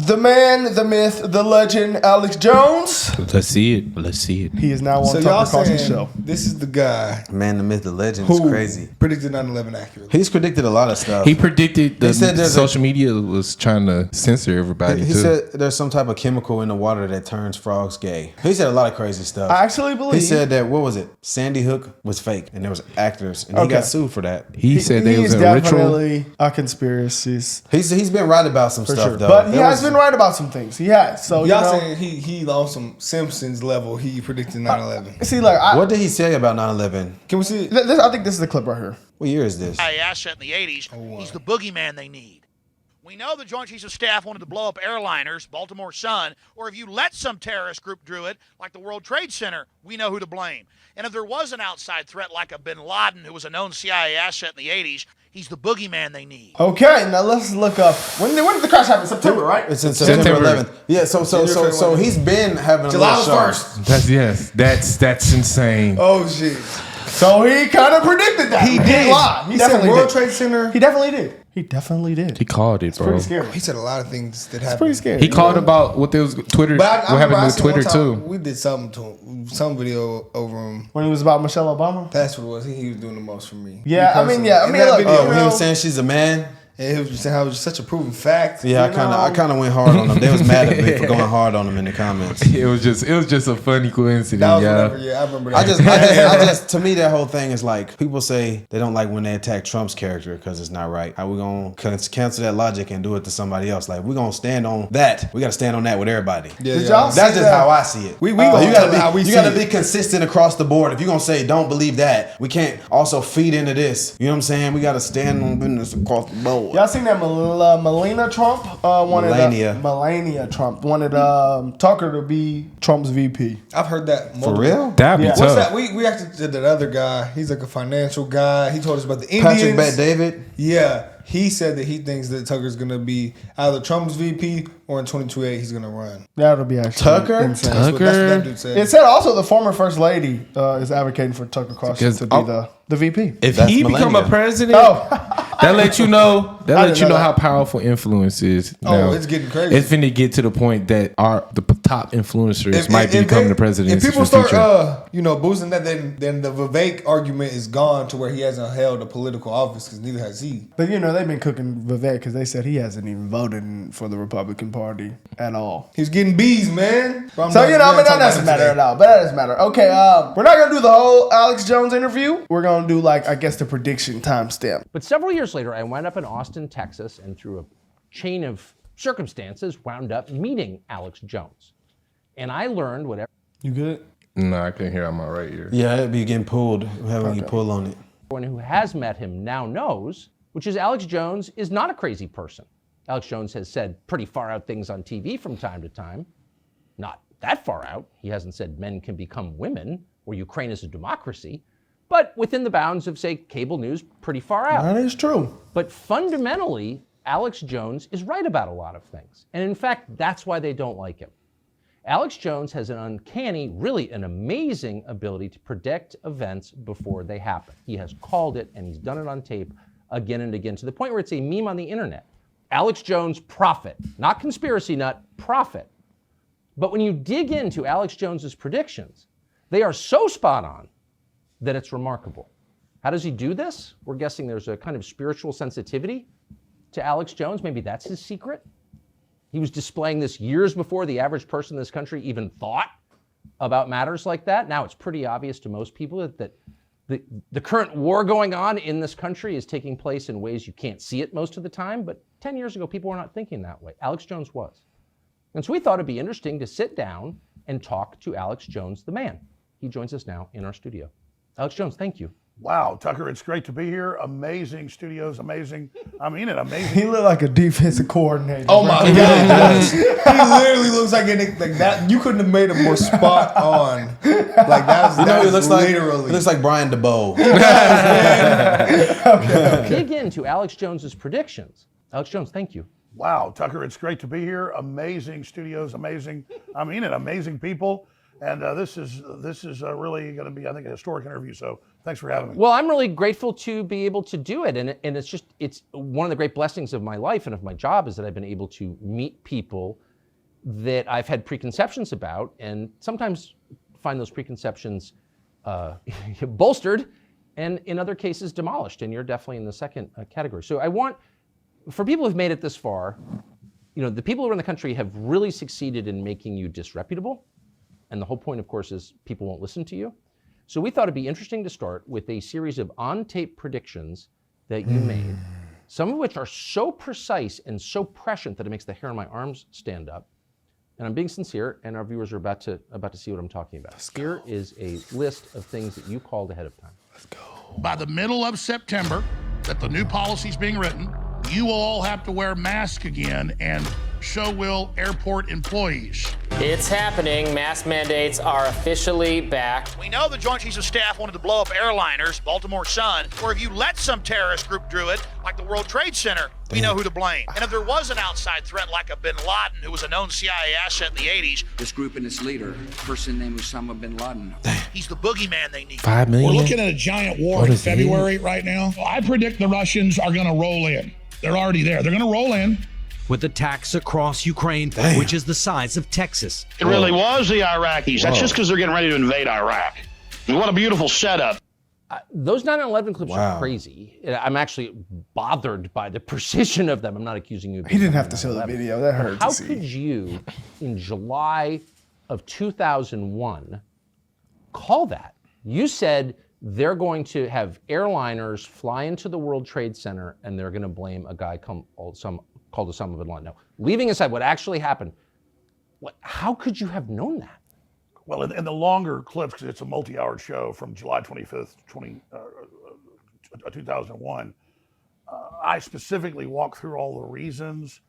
The man, the myth, the legend, Alex Jones. Let's see it. He is now on So Tucker y'all Carlson's saying show. this is the guy Man, the myth, the legend is who crazy. predicted 9/11 accurately. He's predicted a lot of stuff. He predicted They said the there's social media was trying to censor everybody He too. said there's some type of chemical in the water that turns frogs gay. He said a lot of crazy stuff. I actually believe. He said that, what was it? Sandy Hook was fake and there was actors and he Okay. got sued for that. he said they was he's a ritual. definitely a conspiracies. He's been right about some For stuff sure. though. But he There has was- been right about some things. He has. So, Y'all you know. saying he on some Simpsons level, he predicted 9/11. See, like, What did he say about 9/11? Can we see it? I think this is the clip right here. What year is this? CIA asset in the 80s. He's the boogeyman they need. We know the Joint Chiefs of Staff wanted to blow up airliners, Baltimore Sun, or if you let some terrorist group do it, like the World Trade Center, we know who to blame. And if there was an outside threat like a bin Laden, who was a known CIA asset in the 80s, he's the boogeyman they need. Okay, now let's look up. When did the crash happen? September, right? It's in September 11th. Yeah, so he's been having a July little show. 1st. That's insane. Oh shit. So he kind of predicted that. He didn't did. lie. He said definitely World did. Trade Center. He definitely did. He definitely did. He called it, bro. Pretty scary. He said a lot of things that happened. It's pretty scary. He called about what there was Twitter. But What happened remember I with seen Twitter one time too. We did something to him, some video over him. When it was about Michelle Obama. That's what it was. He was doing the most for me. Yeah, I mean, yeah. I In mean, that look, video, Oh, when he was saying she's a man. and he was just saying how it was such a proven fact. Yeah, You I know? kind of went hard on them. They was mad at me for going hard on them in the comments. It was just a funny coincidence, That was yeah. whatever. Yeah, I remember that. I just, to me, that whole thing is like people say they don't like when they attack Trump's character because it's not right. How we gonna cancel that logic and do it to somebody else? Like we gonna stand on that. We gotta stand on that with everybody. Yeah, Did yeah. y'all That's see just that? how I see it. We Like, gonna you tell gotta how we be, you see gotta it. be consistent across the board. If you're gonna say don't believe that, we can't also feed into this. You know what I'm saying? We gotta stand on business across the board. Y'all seen that Melania Trump wanted Melania Trump wanted Tucker to be Trump's VP. I've heard that For multiple- real? That'd be Yeah. tough. What's that? We actually did that other guy. He's like a financial guy. He told us about the Indians. Patrick Bet David. Yeah, he said that he thinks that Tucker's gonna be either Trump's VP or in 2028 he's gonna run. That'll be actually Tucker? insane. That's what that dude said. It said also the former first lady is advocating for Tucker Carlson Because- to be the VP. If That's he become a millennial. president, Oh, that let you know. I That let didn't you know know that. how powerful influence is. Oh, now. it's getting crazy. It's finna get to the point that the top influencers might If become they- the president. If people in the start, future. boosting that, then the Vivek argument is gone to where he hasn't held a political office because neither has he. but you know they've been cooking Vivek because they said he hasn't even voted for the Republican Party at all. He's getting bees, man. So that doesn't matter at all. But that doesn't matter. Okay, we're not gonna do the whole Alex Jones interview. We're gonna do I guess the prediction timestamp. But several years later, I wound up in Austin, Texas, and through a chain of circumstances, wound up meeting Alex Jones. And I learned whatever You good? No, I couldn't hear on my right ear. Yeah, it'd be getting pulled. Having you pull on it. everyone who has met him now knows, which is Alex Jones is not a crazy person. Alex Jones has said pretty far out things on TV from time to time. Not that far out. He hasn't said men can become women or Ukraine is a democracy, but within the bounds of, say, cable news, pretty far out. That is true. But fundamentally, Alex Jones is right about a lot of things. And in fact, that's why they don't like him. Alex Jones has an uncanny, really an amazing ability to predict events before they happen. He has called it and he's done it on tape again and again to the point where it's a meme on the internet. Alex Jones prophet, not conspiracy nut, prophet. But when you dig into Alex Jones's predictions, they are so spot on that it's remarkable. How does he do this? We're guessing there's a kind of spiritual sensitivity to Alex Jones. Maybe that's his secret. He was displaying this years before the average person in this country even thought about matters like that. Now it's pretty obvious to most people that the current war going on in this country is taking place in ways you can't see it most of the time. But 10 years ago, people were not thinking that way. Alex Jones was. And so we thought it'd be interesting to sit down and talk to Alex Jones, the man. He joins us now in our studio. Alex Jones, thank you. Wow, Tucker, it's great to be here. Amazing studios, amazing. I mean it, amazing. He looked like a defensive coordinator. Oh my God! He literally looks like that. You couldn't have made him more spot on. Like that's You know, he looks literally. like Brian DeBoe. Dig into Alex Jones's predictions. Alex Jones, thank you. Wow, Tucker, it's great to be here. Amazing studios, amazing. I mean it, amazing people. And this is really going to be, I think, a historic interview. So Thanks for having me. Well, I'm really grateful to be able to do it. And it's one of the great blessings of my life and of my job is that I've been able to meet people that I've had preconceptions about and sometimes find those preconceptions bolstered and in other cases demolished. And you're definitely in the second category. So I want, for people who've made it this far, the people around the country have really succeeded in making you disreputable. And the whole point, of course, is people won't listen to you. So we thought it'd be interesting to start with a series of on-tape predictions that you made, some of which are so precise and so prescient that it makes the hair on my arms stand up. And I'm being sincere, and our viewers are about to see what I'm talking about. Here is a list of things that you called ahead of time. Let's go. By the middle of September, that the new policy's being written, you will all have to wear masks again, and so will airport employees. It's happening. Mask mandates are officially back. We know the Joint Chiefs of Staff wanted to blow up airliners, Baltimore Sun, or if you let some terrorist group do it, like the World Trade Center, we know who to blame. And if there was an outside threat like a bin Laden, who was a known CIA asset in the 80s, this group and its leader, a person named Osama bin Laden. he's the boogeyman they need. 5 million. We're looking at a giant war in February right now. I predict the Russians are going to roll in. They're already there. They're going to roll in. With attacks across Ukraine, which is the size of Texas. It really was the Iraqis. That's just because they're getting ready to invade Iraq. And what a beautiful setup. Those 9/11 clips are crazy. I'm actually bothered by the precision of them. I'm not accusing you of He didn't have to show the video. That hurt How to see. could you, in July of 2001, call that? You said they're going to have airliners fly into the World Trade Center and they're going to blame a guy called Osama bin Laden. Now, leaving aside what actually happened, how could you have known that? Well, in the longer clips, because it's a multi-hour show from July 25th, 2001, I specifically walked through all the reasons,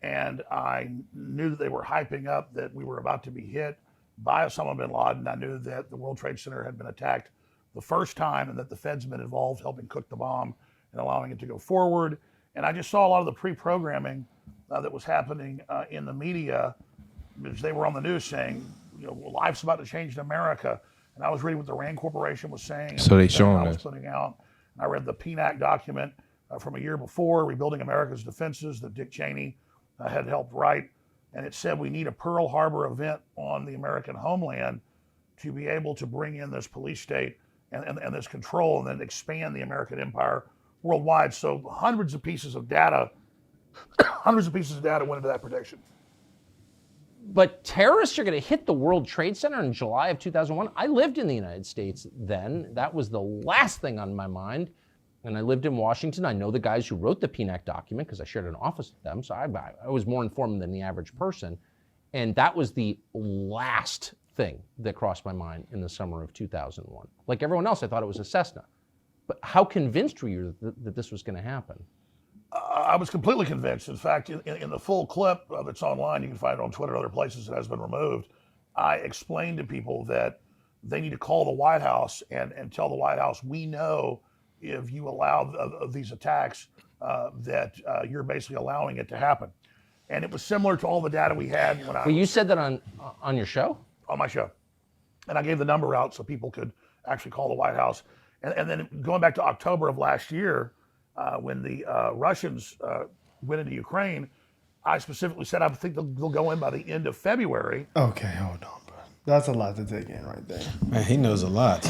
and I knew that they were hyping up that we were about to be hit by Osama bin Laden. I knew that the World Trade Center had been attacked the first time and that the Fed's been involved helping cook the bomb and allowing it to go forward. And I just saw a lot of the pre-programming that was happening in the media, because they were on the news saying, life's about to change in America. And I was reading what the RAND Corporation was saying. So they showing I was us. putting out. And I read the PNAC document from a year before, Rebuilding America's Defenses, that Dick Cheney had helped write. And it said we need a Pearl Harbor event on the American homeland to be able to bring in this police state and this control and then expand the American empire worldwide. So hundreds of pieces of data went into that prediction. But terrorists are going to hit the World Trade Center in July of 2001. I lived in the United States then. That was the last thing on my mind. And I lived in Washington. I know the guys who wrote the PNAC document because I shared an office with them. So I was more informed than the average person. And that was the last thing that crossed my mind in the summer of 2001. Like everyone else, I thought it was a Cessna. But how convinced were you that this was going to happen? I was completely convinced. In fact, in the full clip that's online, you can find it on Twitter and other places, it has been removed. I explained to people that they need to call the White House and tell the White House, we know if you allow these attacks that you're basically allowing it to happen. And it was similar to all the data we had when Well, you said that on your show? On my show. And I gave the number out so people could actually call the White House. And then going back to October of last year, when the Russians went into Ukraine, I specifically said I think they'll go in by the end of February. Okay, hold on, bro. That's a lot to take in right there. Man, he knows a lot.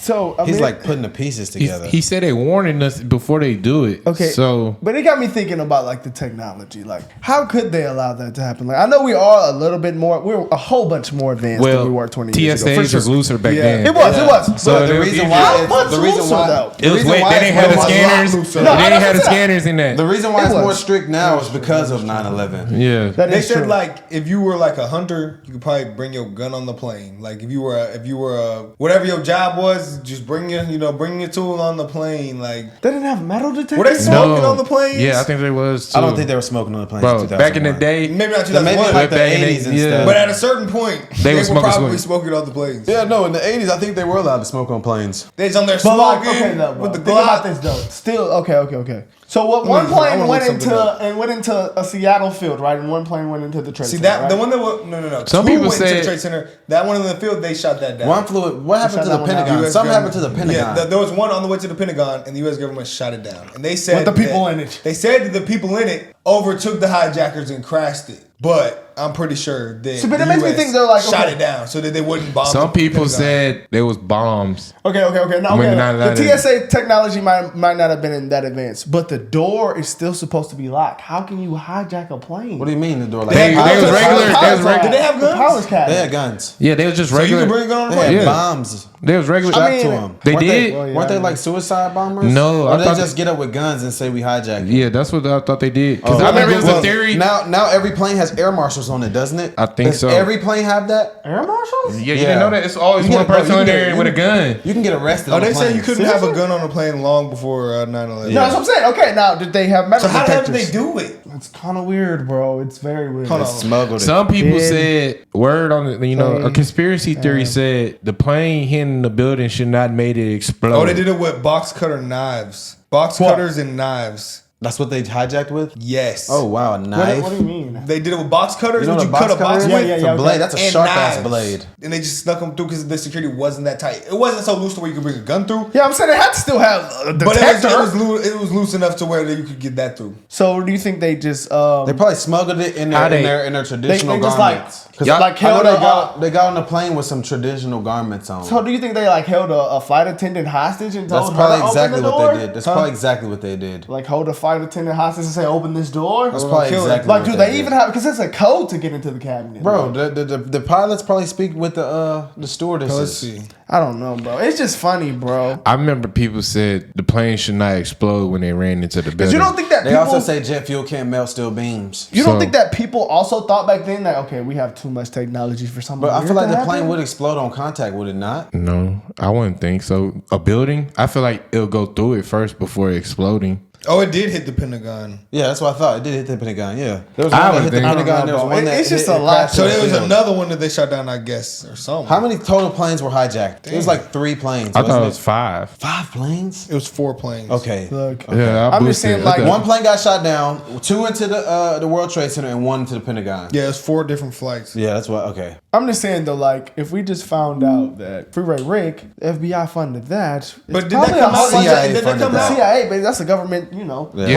So he's like putting the pieces together. He said they warning us before they do it. Okay. So, but it got me thinking about like the technology. Like, how could they allow that to happen? Like, I know we are a little bit more. We're a whole bunch more advanced than we were 20 years ago. TSAs was looser back then. It was. So the reason why it was way. They didn't have the scanners. They didn't have the scanners in that. The reason why it's more strict now is because of 9/11. Yeah. They said like if you were like a hunter, you could probably bring your gun on the plane. Like if you were whatever your job was, just bring your tool on the plane. Like they didn't have metal detectors. Were they smoking on the planes? Yeah, I think they was too. I don't think they were smoking on the planes. Bro, back in the day, maybe not 2001, maybe like the 80s and stuff. But at a certain point, they were smoking probably smoking on the planes. Yeah, no, in the 80s, I think they were allowed to smoke on planes. They was on there But smoking okay, though, with the think about Glock. this though. Still, okay. So one plane went into a Seattle field, right? And one plane went into the Trade Center. See that right? the one that was no. Some Two people went said to the Trade Center. That one in the field, they shot that down. One flew. What happened to the Pentagon? Something happened to the Pentagon. Yeah, there was one on the way to the Pentagon, and the U.S. government shot it down. And they said with the people in it. They said that the people in it overtook the hijackers and crashed it. But I'm pretty sure that but it makes me think they're like shot it down so that they wouldn't bomb. Some people said there was bombs. Okay. No, the TSA technology might not have been in that advanced, but the door is still supposed to be locked. How can you hijack a plane? What do you mean the door? Like they was regular. Did they have guns? Powers they had guns. Yeah, they was just regular. So you can bring a gun on the They plane? had bombs. They was regular. Strapped to them. They weren't did. Weren't they like suicide bombers? No, or I they thought just get up with guns and say we hijacked it? Yeah, that's what I thought they did. Because I remember it was a theory. Now every plane has air marshals on it, doesn't it? I think Does so. every plane have that? Air marshals? Yeah, you didn't know that? It's always one person on there with a gun. You can get arrested. Oh, they said you couldn't have a gun on a plane long before 9/11. No, that's what I'm saying. Okay, now did they have metal So how the hell detectors? did they do it? It's kind of weird, bro. It's very weird. Smuggled it. Some people said a conspiracy theory said the plane hitting the building should not made it explode. Oh, they did it with box cutter knives. Box cutters and knives. That's what they hijacked with? Yes. Oh, wow. A knife? What do you mean? They did it with box cutters. You know Would what you a cut a box cutter with? is? It's a blade. That's a And sharp-ass knives. blade. And they just snuck them through because the security wasn't that tight. It wasn't so loose to where you could bring a gun through. Yeah, I'm saying they had to still have a But detector. it was loose enough to where you could get that through. So do you think they just They probably smuggled it in their traditional they just garments. like I know held they got on the plane with some traditional garments on. So do you think they like held a flight attendant hostage and told That's her probably to exactly open the what door? they did. That's probably exactly what they did. Like hold a flight attendant hostage and say open this door. That's probably exactly like what do they they did. even have because it's a code to get into the cabinet, Bro, the pilots probably speak with the stewardesses. Let's see. I don't know, bro. It's just funny, bro. I remember people said the plane should not explode when they ran into the building. You don't think that They people, also say jet fuel can't melt steel beams. you don't think that people also thought back then that okay, we have too much technology for something. But I feel weird like to the plane happen? would explode on contact, would it not? No, I wouldn't think so. A building, I feel like it'll go through it first before exploding. Oh, it did hit the Pentagon. Yeah, that's what I thought. It did hit the Pentagon. Yeah, there was I one that would hit the think- Pentagon. There was one that it's just hit- a it lot. crashed So in the there was field. another one that they shot down, I guess, or something. How many total planes were hijacked? It was like 3 planes. I thought wasn't it was 5. 5 planes. It was 4 planes. Okay. Look, Yeah, I'm just saying, like, One plane got shot down, 2 into the World Trade Center, and 1 to the Pentagon. Yeah, it was 4 different flights. Yeah, that's what. Okay. I'm just saying though, like, if we just found out that Freeway Rick, the FBI funded that, But it's did that probably come out? CIA Did that funded come that. out? CIA, but that's the government, Yeah,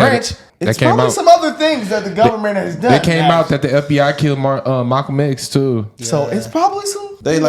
branch. that It's came probably out. some other things that the government has done. They came out that the FBI killed Malcolm X too. So it's probably some. They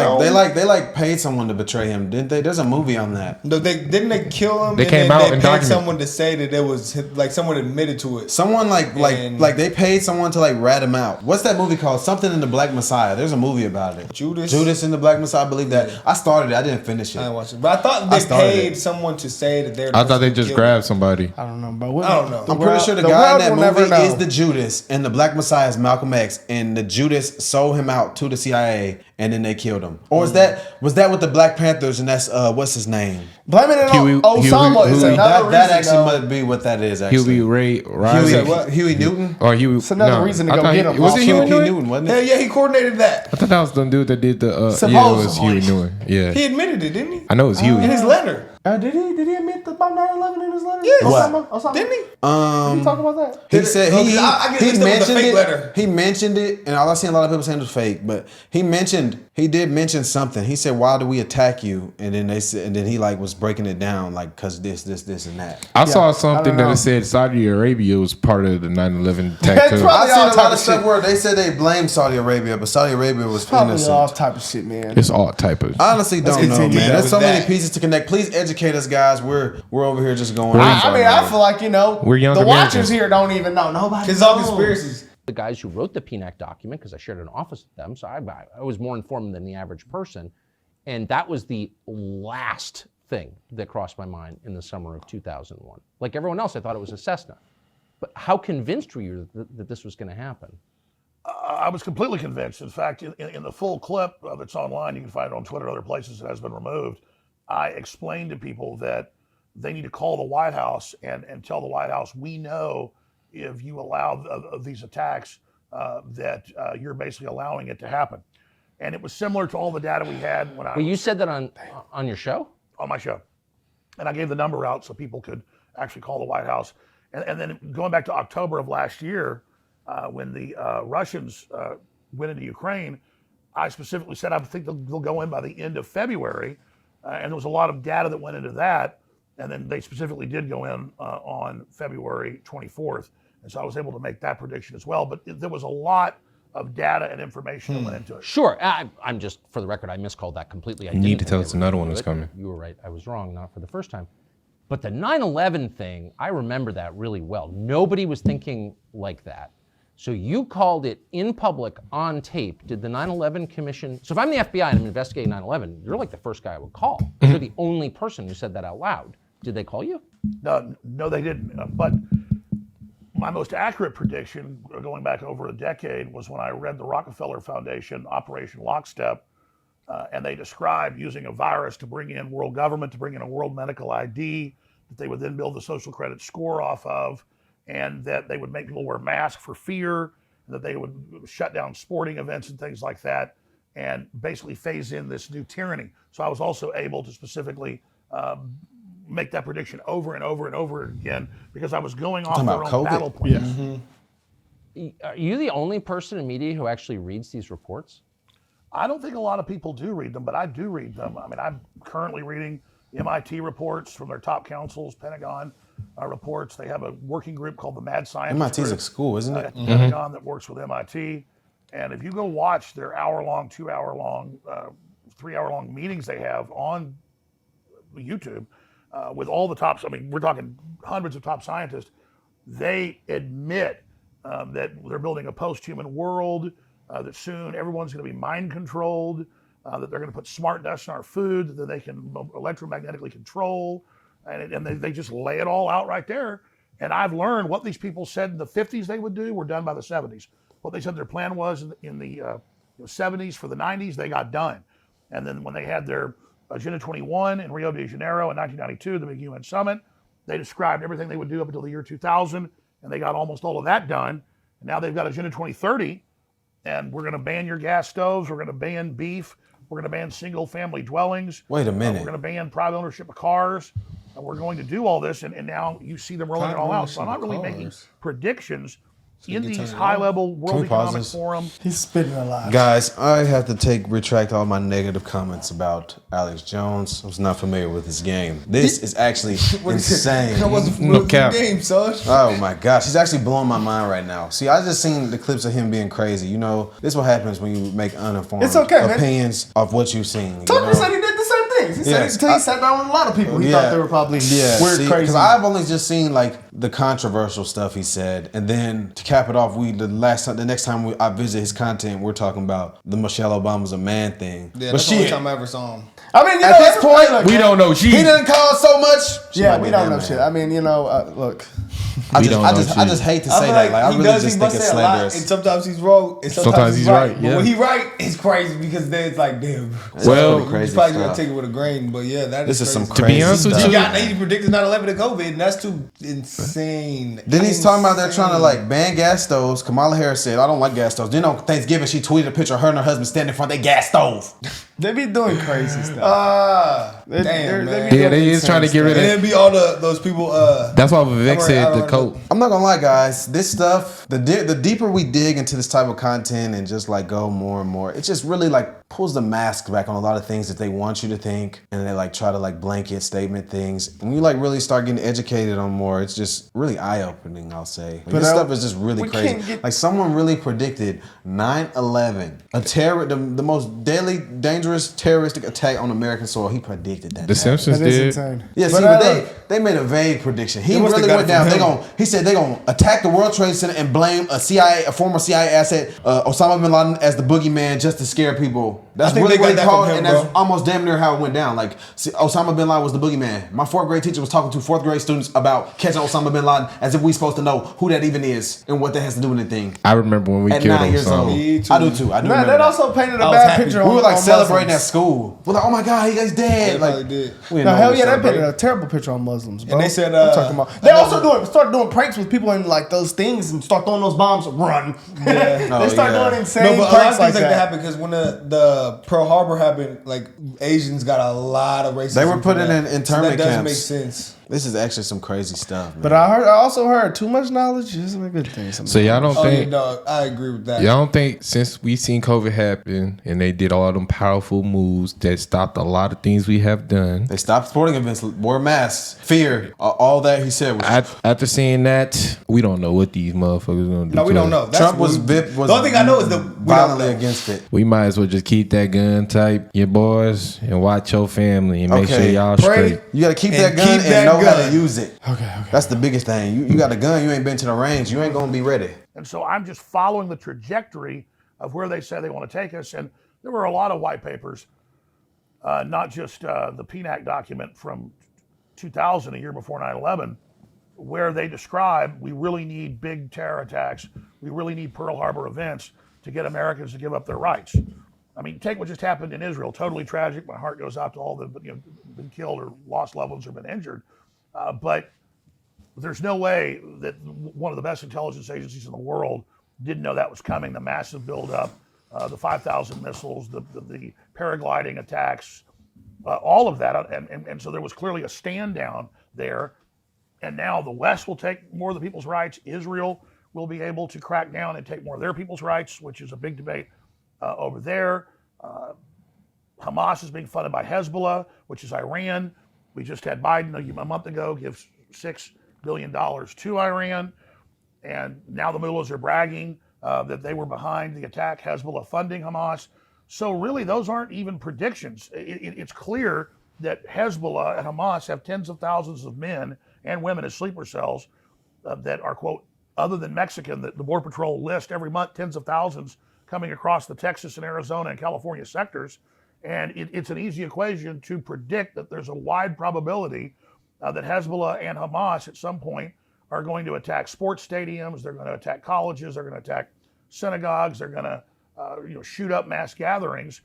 paid someone to betray him, didn't they? There's a movie on that. No, didn't they kill him? They and came then out they and paid documented. someone to say that it was like someone admitted to it. Someone And- like they paid someone to like rat him out. What's that movie called? Something in the Black Messiah. There's a movie about it. Judas in the Black Messiah. I believe that. I started it. I didn't finish it. I didn't watch it, but I thought they paid someone to say that they're. I thought they just grabbed somebody. I don't know, bro. I don't know. I'm pretty sure the guy in that movie is the Judas, and the Black Messiah is Malcolm X, and the Judas sold him out to the CIA, and then they killed him. Or was that with the Black Panthers, and that's what's his name? Blaming it Huey- on Osama is Huey- another That reason. actually though. might be what that is. Actually, Huey Riley. Huey Newton. Or Huey. It's another reason to I go thought get him. Was it Huey Newton? Newton, wasn't Hell it? yeah, he coordinated that. I thought that was the dude that did the. Yeah, it was Supposedly. Huey Newton. Yeah, He admitted it, didn't he? I know it was Huey. In his letter. Did he admit about 9/11 in his letter? Yes. Osama? Didn't he? Did he talk about that? He said No, he 'cause I get mixed up with the mentioned fake it. letter. He mentioned it, and I've seen a lot of people saying it was fake. But he did mention something. He said, "Why do we attack you?" And then they said, and then he like was breaking it down, like because this, and that. I saw something I don't that know. it said Saudi Arabia was part of the 9/11 attack That's too. right. I've seen all a type lot of of stuff shit. where they said they blamed Saudi Arabia, but Saudi Arabia was Probably all innocent. type of shit, man. It's all type of. I honestly don't know, continue man. that There's with so many that. pieces to connect. Please educate us, guys. We're over here just going. I feel like We're young the Americans. watchers here don't even know. Nobody. Because it's all knows. conspiracies. The guys who wrote the PNAC document, because I shared an office with them, so I was more informed than the average person. And that was the last thing that crossed my mind in the summer of 2001. Like everyone else, I thought it was a Cessna. But how convinced were you that this was going to happen? I was completely convinced. In fact, in the full clip that's online, you can find it on Twitter and other places, it has been removed. I explained to people that they need to call the White House and tell the White House, we know if you allow these attacks that you're basically allowing it to happen. And it was similar to all the data we had when I Well, you said that on your show? on my show. And I gave the number out so people could actually call the White House. And then going back to October of last year, when the Russians went into Ukraine, I specifically said I think they'll go in by the end of February, and there was a lot of data that went into that. And then they specifically did go in on February 24th, and so I was able to make that prediction as well. But there was a lot of data and information that went into it. Sure, I'm just, for the record, I miscalled that completely. You need to tell us another one that's coming. You were right. I was wrong, not for the first time. But the 9/11 thing, I remember that really well. Nobody was thinking like that. So you called it in public on tape. Did the 9/11 Commission? So if I'm the FBI and I'm investigating 9/11, you're like the first guy I would call. You're the only person who said that out loud. Did they call you? No, they didn't. But my most accurate prediction, going back over a decade, was when I read the Rockefeller Foundation Operation Lockstep, and they described using a virus to bring in world government, to bring in a world medical ID, that they would then build the social credit score off of, and that they would make people wear masks for fear, that they would shut down sporting events and things like that, and basically phase in this new tyranny. So I was also able to specifically make that prediction over and over and over again because I was going off their own battle plans. Are you the only person in media who actually reads these reports? I don't think a lot of people do read them, but I do read them. I mean, I'm currently reading MIT reports from their top councils, Pentagon reports. They have a working group called the Mad Scientist MIT's group, a school, isn't it? At the Pentagon that works with MIT. And if you go watch their hour-long, 2-hour-long, 3-hour-long meetings they have on YouTube with all the tops, I mean, we're talking hundreds of top scientists, they admit that they're building a post-human world, that soon everyone's going to be mind-controlled, that they're going to put smart dust in our food that they can electromagnetically control, and they just lay it all out right there. And I've learned what these people said in the 50s they would do were done by the 70s. What they said their plan was in the 70s for the 90s, they got done. And then when they had their Agenda 21 in Rio de Janeiro in 1992, the big UN summit, they described everything they would do up until the year 2000, and they got almost all of that done. And now they've got Agenda 2030, and we're going to ban your gas stoves, we're going to ban beef, we're going to ban single-family dwellings. Wait a minute. We're going to ban private ownership of cars. And we're going to do all this, and now you see them rolling it all out. So I'm not really making predictions in these high-level World Economic Forum. He's spitting a lot. Guys, I have to retract all my negative comments about Alex Jones. I was not familiar with his game. This is actually insane. That wasn't familiar with the game, son. Oh my gosh, he's actually blowing my mind right now. See, I just seen the clips of him being crazy. You know, this is what happens when you make uninformed opinions of what you've seen. Tucker said he did the same things. He said he sat down with a lot of people. He thought they were probably weird, crazy. Because I've only just seen like the controversial stuff he said, and then to cap it off, the next time I visit his content, we're talking about the Michelle Obama's a man thing. Yeah, that's the only time I ever saw him. I mean, at this point, we don't know shit. He didn't cause so much. Yeah, we don't know shit. I mean, look. I just hate to say that. Like, I really just think it's slanderous. And sometimes he's wrong, and sometimes he's right. But when he right, it's crazy because then it's like, damn. Well, you probably gonna take it with a grain, but yeah, this is some crazy to be honest with stuff. you, He predicted 9/11 and COVID, and that's too insane. Then he's talking about they're trying to like ban gas stoves. Kamala Harris said, "I don't like gas stoves." Then on Thanksgiving, she tweeted a picture of her and her husband standing in front of their gas stove. They be doing crazy stuff. Damn, man. They is trying to get rid of it. And then be all those people. That's why Vivek said the coat. I'm not gonna lie, guys. This stuff, the deeper we dig into this type of content and just like go more and more, it just really like pulls the mask back on a lot of things that they want you to think, and they like try to like blanket statement things. And when you like really start getting educated on more, it's just really eye-opening, I'll say. Like, this stuff is just really crazy. Like someone really predicted 9/11, the most deadly, dangerous terroristic attack on American soil. He predicted that. The Simpsons did. Yeah, see, but they made a vague prediction. He really went down. He said they're gonna attack the World Trade Center and blame a former CIA asset, Osama bin Laden, as the boogeyman just to scare people. That's really what they called it, and that's almost damn near how it went down. Like, Osama bin Laden was the boogeyman. My 4th grade teacher was talking to 4th grade students about catching Osama bin Laden as if we supposed to know who that even is and what that has to do with anything. I remember when we killed Osama. I do too. I do. Man, that also painted a bad picture. We were like celebrating at school. We're like, oh my God, he's dead. Like, no, hell yeah, that painted a terrible picture on Muslims, bro. And they said, I'm talking about. They also started doing pranks with people in like those things and start throwing those bombs. Run. Yeah. They start doing insane but pranks a lot of things like that happened because when the Pearl Harbor happened, like Asians got a lot of racism. They were put in internment camps. So that doesn't camps. make sense. This is actually some crazy stuff, man. But I also heard too much knowledge isn't a good thing. Sometimes. So y'all don't think? No, I agree with that. Y'all don't think since we seen COVID happen and they did all them powerful moves that stopped a lot of things we have done. They stopped sporting events, wore masks, fear, all that he said. Was After seeing that, we don't know what these motherfuckers gonna do. No, we don't know. Trump was the only thing I know is violently against it. We might as well just keep that gun tight, your boys, and watch your family and make sure y'all straight. You got to keep that gun and know how to use it. Okay. That's the biggest thing. You got a gun, you ain't been to the range, you ain't going to be ready. And so I'm just following the trajectory of where they say they want to take us. And there were a lot of white papers, not just the PNAC document from 2000, a year before 9/11, where they describe we really need big terror attacks. We really need Pearl Harbor events to get Americans to give up their rights. I mean, take what just happened in Israel. Totally tragic. My heart goes out to all that been killed or lost loved ones or been injured. But there's no way that one of the best intelligence agencies in the world didn't know that was coming. The massive buildup, the 5,000 missiles, the paragliding attacks, all of that. And so there was clearly a stand down there. And now the West will take more of the people's rights. Israel will be able to crack down and take more of their people's rights, which is a big debate over there. Hamas is being funded by Hezbollah, which is Iran. We just had Biden a month ago give $6 billion to Iran. And now the mullahs are bragging that they were behind the attack, Hezbollah funding Hamas. So really, those aren't even predictions. It's clear that Hezbollah and Hamas have tens of thousands of men and women as sleeper cells that are, quote, other than Mexican, that the Border Patrol list every month, tens of thousands coming across the Texas and Arizona and California sectors. And it's an easy equation to predict that there's a wide probability that Hezbollah and Hamas at some point are going to attack sports stadiums, they're going to attack colleges, they're going to attack synagogues, they're going to shoot up mass gatherings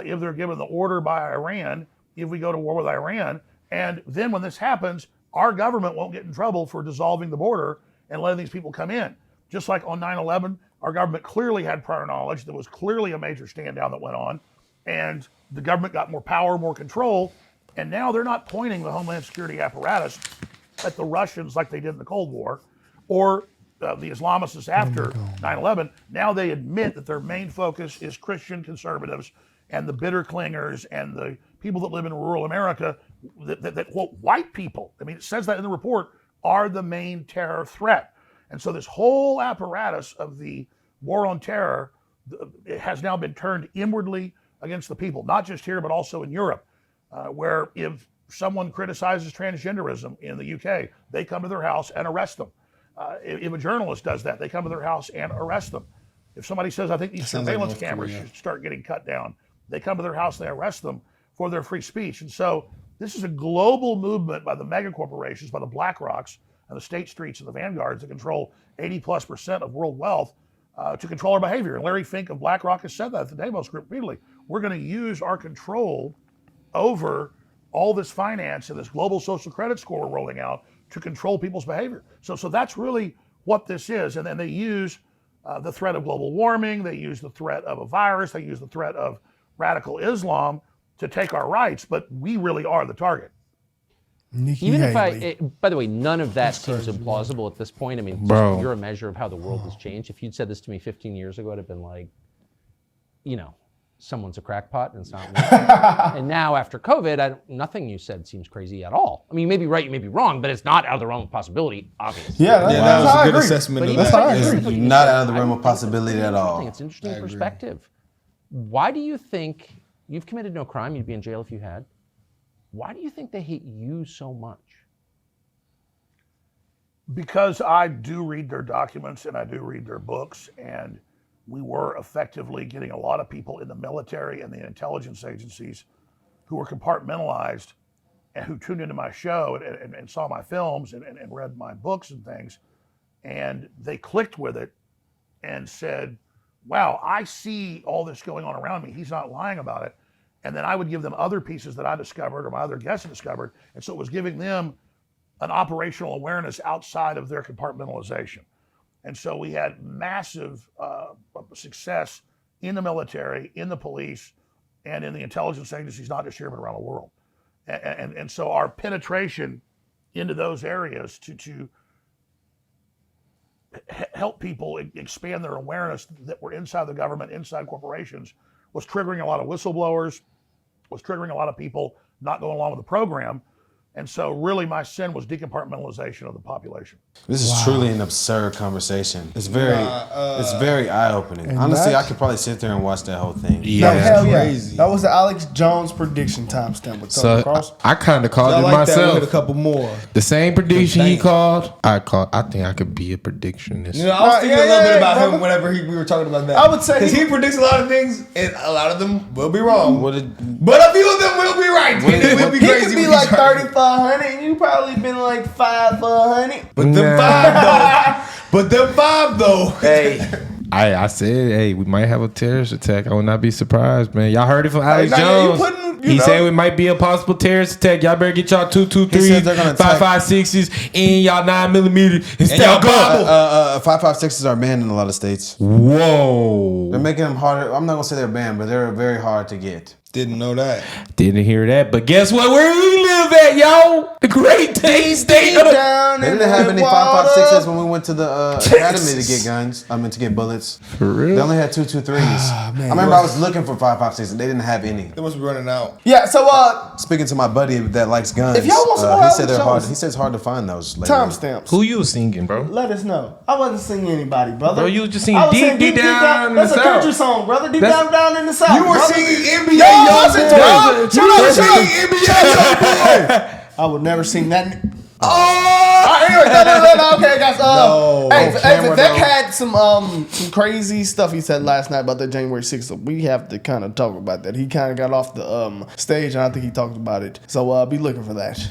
if they're given the order by Iran, if we go to war with Iran. And then when this happens, our government won't get in trouble for dissolving the border and letting these people come in. Just like on 9/11, our government clearly had prior knowledge. There was clearly a major stand down that went on, and the government got more power, more control, and now they're not pointing the Homeland Security apparatus at the Russians like they did in the Cold War, or the Islamists after 9/11. Now they admit that their main focus is Christian conservatives and the bitter clingers and the people that live in rural America, that quote, white people, I mean, it says that in the report, are the main terror threat. And so this whole apparatus of the war on terror it has now been turned inwardly against the people, not just here, but also in Europe, where if someone criticizes transgenderism in the UK, they come to their house and arrest them. If a journalist does that, they come to their house and arrest them. If somebody says, I think these surveillance cameras should start getting cut down, they come to their house and they arrest them for their free speech. And so this is a global movement by the mega corporations, by the BlackRocks and the State Streets and the Vanguards that control 80+% of world wealth to control our behavior. And Larry Fink of BlackRock has said that at the Davos Group repeatedly. We're going to use our control over all this finance and this global social credit score we're rolling out to control people's behavior. So that's really what this is. And then they use the threat of global warming, they use the threat of a virus, they use the threat of radical Islam to take our rights, but we really are the target. Even if by the way, none of that seems implausible at this point. I mean, you're a measure of how the world has changed. If you'd said this to me 15 years ago, I'd have been like, someone's a crackpot and it's not me. And now after COVID, nothing you said seems crazy at all. I mean, you may be right, you may be wrong, but it's not out of the realm of possibility, obviously. Yeah, that was a good assessment of that. It's not out of the realm of possibility at all. It's an interesting perspective. Why do you think, you've committed no crime, you'd be in jail if you had. Why do you think they hate you so much? Because I do read their documents and I do read their books, and we were effectively getting a lot of people in the military and the intelligence agencies who were compartmentalized and who tuned into my show and saw my films and read my books and things. And they clicked with it and said, wow, I see all this going on around me. He's not lying about it. And then I would give them other pieces that I discovered or my other guests discovered. And so it was giving them an operational awareness outside of their compartmentalization. And so we had massive success in the military, in the police, and in the intelligence agencies, not just here, but around the world. And so our penetration into those areas to help people expand their awareness that we're inside the government, inside corporations, was triggering a lot of whistleblowers, was triggering a lot of people not going along with the program. And so really my sin was decompartmentalization of the population. This is truly an absurd conversation. It's very eye-opening. Honestly, I could probably sit there and watch that whole thing. Yeah, hell crazy. That was the Alex Jones prediction timestamp with Tucker Carlson. I kind of called it like myself. That with a couple more. The same prediction he called. I think I could be a predictionist. You know, I was thinking a little bit about him whenever we were talking about that. I would say because he predicts a lot of things, and a lot of them will be wrong. But a few of them will be right. It will be he crazy. Could be like 3500, and you probably been like 5 for 100. But them 5 though. Hey. I said, hey, we might have a terrorist attack. I would not be surprised, man. Y'all heard it from Alex Jones. He said it might be a possible terrorist attack. Y'all better get y'all 223s, 5.56s, and y'all 9mm and stay gobble. 5.56s are banned in a lot of states. Whoa. They're making them harder. I'm not going to say they're banned, but they're very hard to get. Didn't know that. Didn't hear that. But guess what? Where we live at, y'all? The Great Dane State. They didn't have any 5.56s when we went to the academy to get guns. To get bullets. For real? They only had 223s. I remember I was looking for 5.56s and they didn't have any. They must be running out. Yeah, so speaking to my buddy that likes guns, if y'all want some he said they're hard. He says it's hard to find those. Timestamps. Who you singing, bro? Let us know. I wasn't singing anybody, brother. Bro, you was just singing deep down in the That's a South. country song, brother. Deep down in the South. You were brother. singing NBA Youngboy. I would never sing that. Anyway, okay, guys. Hey, Vivek had some crazy stuff he said last night about the January 6th. So we have to kind of talk about that. He kind of got off the stage, and I think he talked about it. So be looking for that.